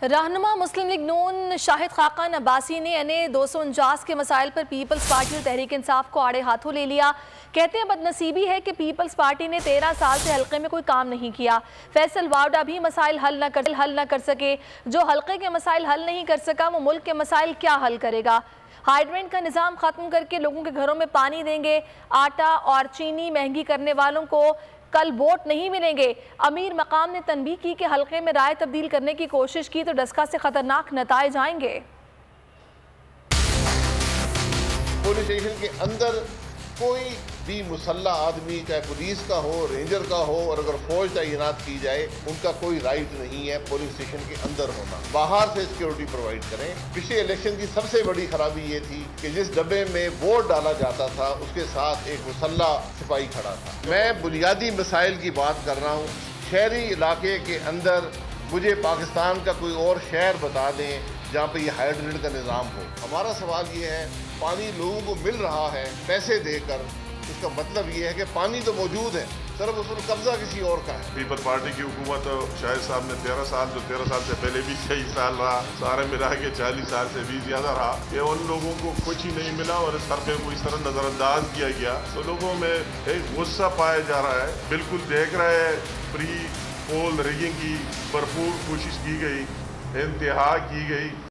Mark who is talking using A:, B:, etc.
A: रहनुमा मुस्लिम लीग नून शाहिद खाकान अब्बासी ने NA 249 के मसाइल पर पीपल्स पार्टी और तहरीक इंसाफ को आड़े हाथों ले लिया। कहते हैं बदनसीबी है कि पीपल्स पार्टी ने 13 साल से हल्के में कोई काम नहीं किया। फैसल वावडा भी मसाइल हल न कर सके। जो हल्के के मसाइल हल नहीं कर सका वो मुल्क के मसाइल क्या हल करेगा। हाइड्रेंट का निज़ाम ख़त्म करके लोगों के घरों में पानी देंगे। आटा और चीनी महंगी करने वालों को कल वोट नहीं मिलेंगे। अमीर मकाम ने तनबीह की कि हल्के में राय तब्दील करने की कोशिश की तो डस्का से खतरनाक नताइज आएंगे।
B: पुलिस स्टेशन के अंदर कोई भी मुसल्ला आदमी, चाहे पुलिस का हो, रेंजर का हो, और अगर फौज तैनात की जाए, उनका कोई राइट नहीं है पुलिस स्टेशन के अंदर होना। बाहर से सिक्योरिटी प्रोवाइड करें। पिछले इलेक्शन की सबसे बड़ी खराबी ये थी कि जिस डब्बे में वोट डाला जाता था उसके साथ एक मुसल्ला सिपाही खड़ा था। मैं बुनियादी मसाइल की बात कर रहा हूँ। शहरी इलाके के अंदर मुझे पाकिस्तान का कोई और शहर बता दें जहाँ पे ये हाइड्रेंट का निज़ाम हो। हमारा सवाल ये है, पानी लोगों को मिल रहा है पैसे देकर, इसका मतलब ये है कि पानी तो मौजूद है, सिर्फ उस पर कब्जा किसी और का है।
C: पीपल पार्टी की हुकूमत शाहिद साहब ने 13 साल, जो 13 साल से पहले भी 6 साल रहा, सारे मिला के 40 साल से भी ज्यादा रहा, कि उन लोगों को कुछ ही नहीं मिला और इस हल्के को इस तरह नजरअंदाज किया गया। तो लोगों में एक गुस्सा पाया जा रहा है। बिल्कुल देख रहे हैं, प्री पोल रिगिंग की भरपूर कोशिश की गई, इंतहा की गई।